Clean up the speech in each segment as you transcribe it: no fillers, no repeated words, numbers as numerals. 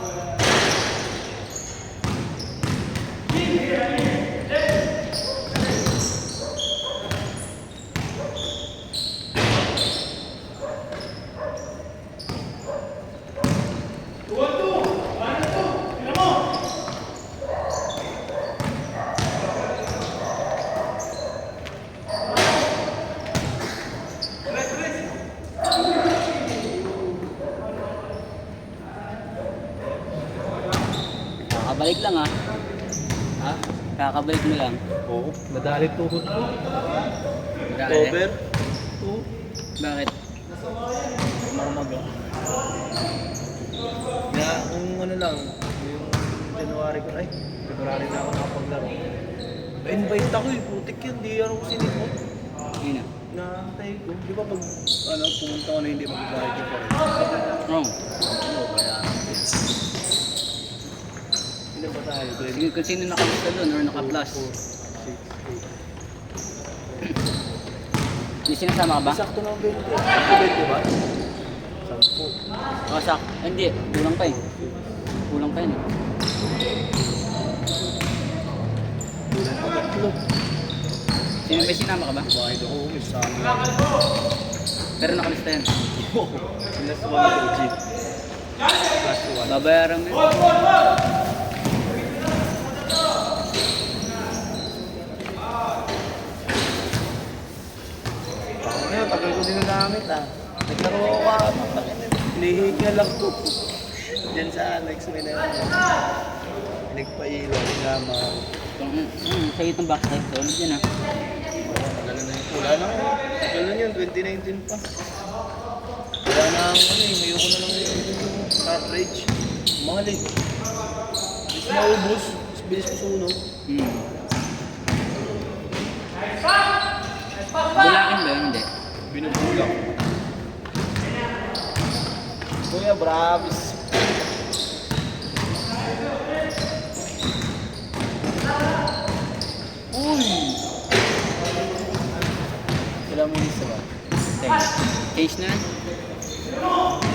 Up. Kakabalik lang ah. Ha? Kakabalik mo lang. Oo. Madalit tuhod ko. Bakit? Over. 2. Bakit? Maramaga. Kaya kung ano lang, yung January ko, ay, February na ako nakapaglaro. Pa-invite ako eh, putik yan, di ako sinipot. Yun ah. Nakantay ko. Di ba pag ano, pumunta ko na hindi mag-invite ko pa rin? Wrong. Oo, kaya. Ilan ba tayo? Sige, kung sino nakamusta doon or naka-plus. 6, 8. May sinasama ka ba? Sakto ng 20. Sakto 20 ba? 10. O, sak. Hindi, kulang pa eh. Kulang pa yun eh. Kulang pa tatlo. Sino may sinama ka ba? Bakit ako umisama? Pero nakalista yan. Plus 1 to G. Plus 1. Babayaran mo yun. Ngayon, tagal ko din nagamit ah. Naglaro ako ako. Hinihingal lang ko. Diyan sa Alex, may nagpailaw, naman. Sa itong backside doon, yun ah. Tagal na yun. Wala na yun. Tagal na yun, 2019 pa. Wala na ang ano eh, mayroon ko na lang yung cartridge. Mahal eh. Bilis maubos, bilis masunog. Bulakin ba yun? Hindi. Binubulak. Kuya, bravis. Uy! Ilang minutes na ba? 10. Change na.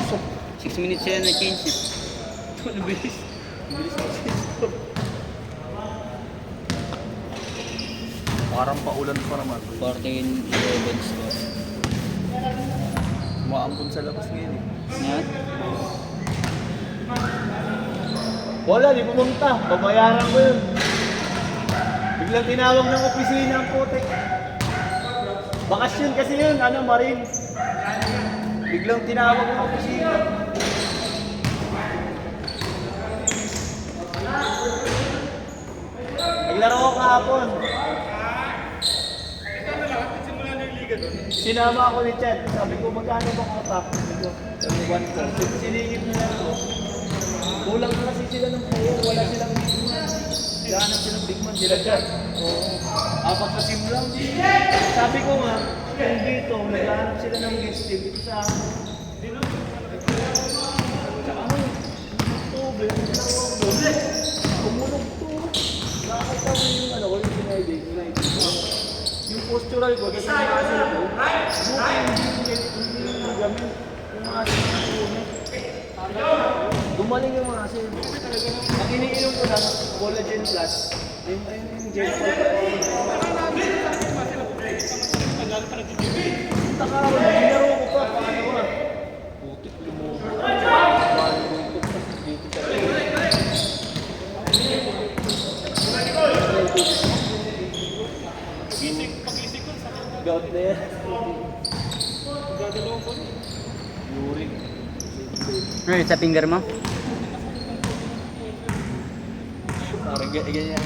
So, 6 minutes sila na change eh. ito, bilis. Bilis na siya. Parang paulan pa naman. 14-11 score. Umaambon sa labas ngayon eh. Yan. Wala, di pumunta. Babayaran ko yun. Biglang tinawag ng opisina ang putek. Bakasyon kasi yun, ano, Marine. Biglang tinawag ng opisina. Naglaro ko kahapon. Sinama ako ni Chad. Sabi ko, magkano ba kota? Sabi ko, 1 Sinigit na lang ako. Kulang na kasi sila ng player. Wala silang bigman. Gahanap silang bigman. Sila Chad. Oo. Apat na team lang. Sabi ko nga, kung dito, naghahanap sila ng guest team. Dito sa akin. Tsaka ano, doble. Doble. Kumulog to. Nakakita ko yung ano, yung United. Yung postural ko, kasi yung muscle ko, buti hindi gamit yung muscle ko. Gumaling yung muscle. Ang iniinom ko lang, collagen plus. Yung gel ko. Taka ako, ginaro ko pa, paano ko na. Putik lumubo. Paano ko ito pa, dito sa gout na yan. Uric. Ano sa finger mo? Parang ganyan.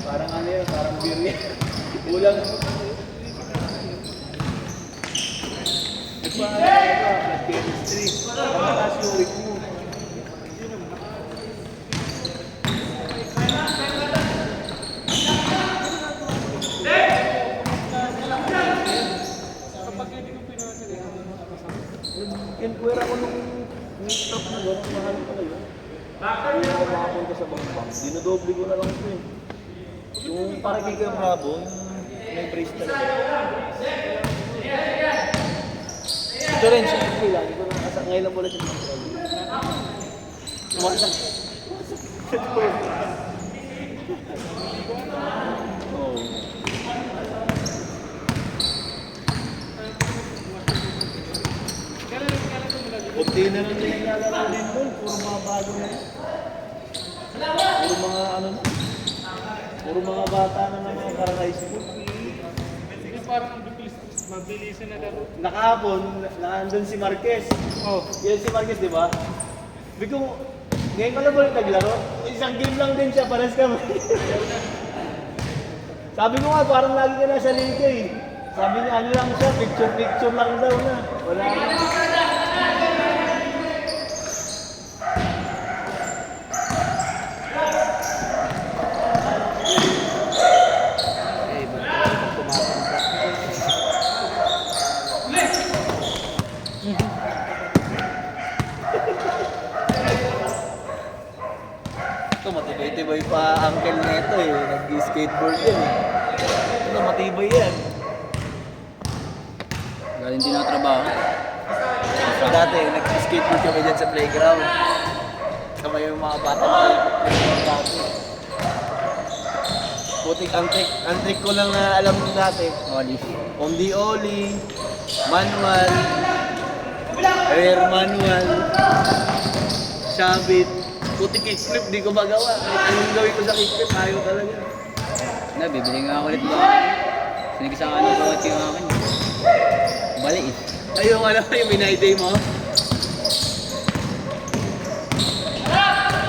Parang ano yun, parang beer yan. Ulang. Chemistry. Pagkataas yung uric mo. Inquire ako nung stop na gano'n, mahal pala yun. Hindi ako makapunta sa bangbang. Dinodoble ko na lang ito eh. Yung para kay Kuya Bravo, yung may brace talaga. Ito rin, siyempre lagi ko nang asa. Ngayon lang pala siya dito. Umasak. Oo. Kunti na lang din nilalaro din doon. Puro mga bago na yun. Puro mga ano na. Puro mga bata na ng mga parang high school. Hindi parang mabilisan na laro. Nakahapon, nandun si Marquez. Oh. Yan si Marquez, di ba? Sabi ko, ngayon ka na ba rin naglaro? Eh, isang game lang din siya, pares kami. Sabi ko nga, parang lagi ka nasa liga eh. Sabi niya, ano lang siya, picture-picture lang daw na. Wala na. Ito, matibay-tibay pa uncle neto eh. Nag-skateboard yan eh. Ito, matibay yan. Galing din ako trabaho. Dati, nag-skateboard kami dyan sa playground. Kasama yung mga bata na playground dati. Putik, ang trick ko lang na alam mo dati. Oli. Omdi-oli, manual, rear manual, shabit. Putik kickflip, di ko magawa. Anong gawin ko sa kickflip, ayaw talaga. Na, bibili nga ako ulit ba? Sinigisa nga ng kawat yung akin. Bali eh. Ay, yung ano, yung binayday mo?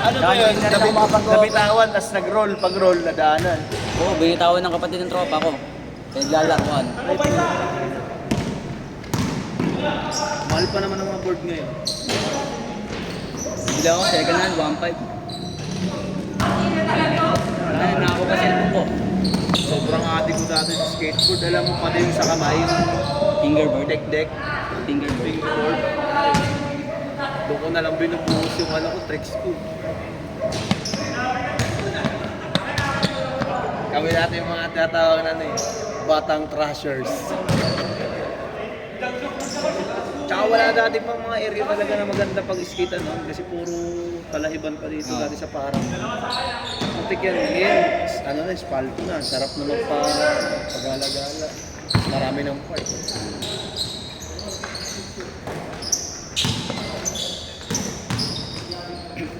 Ano ba yun? Nabitawan, tapos nag-roll. Pag-roll, nadaanan. Oo, binitawan ng kapatid ng tropa ko. Naglalakuan. Mahal pa naman ang mga board ngayon. Bili ako, second hand, 1.5. Ano na ako pa cellphone ko? Sobrang ate ko dati sa skateboard. Alam mo pa din sa kamay. Fingerboard. Deck-deck. Fingerboard. Fingerboard. Doon ko na lang binubuhos yung ano ko, tricks ko. Kami natin yung mga tinatawag na ano eh, batang thrashers. Tsaka wala dati pang mga area talaga na maganda pag-skate ano, kasi puro talahiban pa dito dati sa parang. Putik yan, ngayon, ano na, spalto na, sarap na pag-alagala. Marami ng part.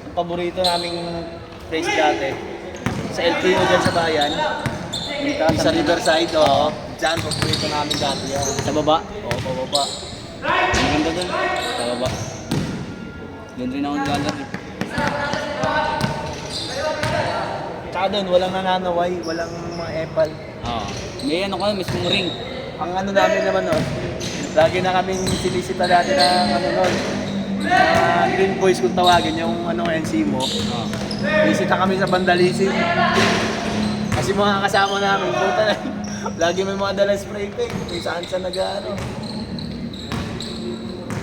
Ang paborito naming place dati, sa LTO dyan sa bayan, sa Riverside, oo. Dyan, paborito namin dati yan. Sa baba. Oo, pababa. Ang ganda dun. Sa baba. Doon rin ako naglalaro. Tsaka doon, walang nananaway, walang mga epal. Oo. May ano ko, mismong ring. Ang ano namin naman nun, lagi na kaming sinisita dati ng ano nun, Green Boys kung tawagin, yung ano, NC mo. Oo. Bisita kami sa Vandalism. Kasi mga kasama namin, puta na, lagi may mga dalang spray paint, kung saan siya nag-ano.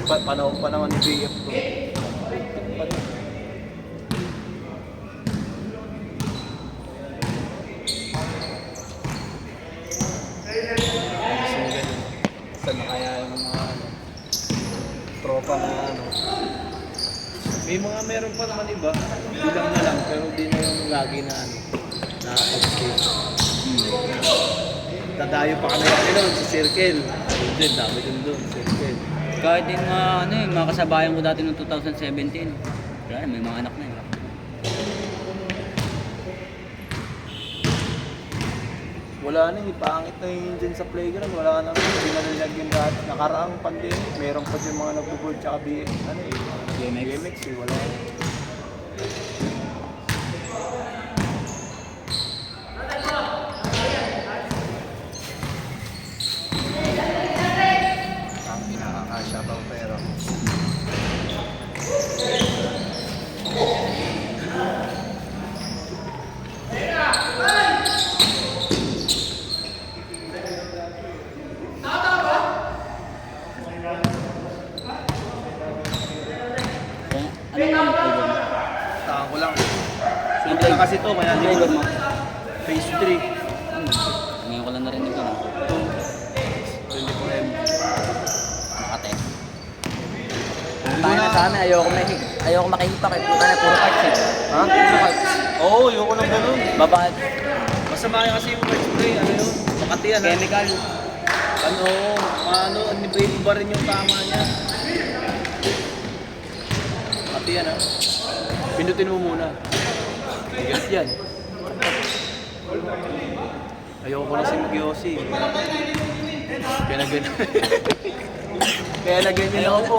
Panahon pa naman ni BF ko. Saan na kaya yung mga ano, tropa na ano. May mga meron pa naman iba, bilang na lang, pero di na yung lagi na ano, na pag-skate. Dadayo pa kami doon sa Circle. Ayun din, dami din doon, Circle. Kahit yung mga, ano yung mga kasabayan ko dati noong 2017. Wala, may mga anak na yun. Wala na, pangit na yun dyan sa playground. Wala na, hindi na nilagyan dati. Nakaraang pandemic, meron pa yung mga nagbo-board tsaka ano eh. BMX eh, wala na. Ang pinakakasya pa pero. Kaya, ano yung playground? Tahan ko lang. Ang Sunod na kasi to, kaya di playground mo? Phase 3. Ngayon ko lang narinig yun. 24M. Makate. Tayo na sa amin, ayoko makikita kay puta na puro parts eh. Ha? Puro parts. Oo, ayoko ng ganun. Babad. Masama yan kasi yung spray, ano yun? Makati yan. Chemical. Ano, inibrate ba rin yung tama niya? Makati yan ha. Pindutin mo muna. Bigat yan. Ayoko ko na si Mag-Yossi. Kaya na ganyan. Kaya na ganyan ako po.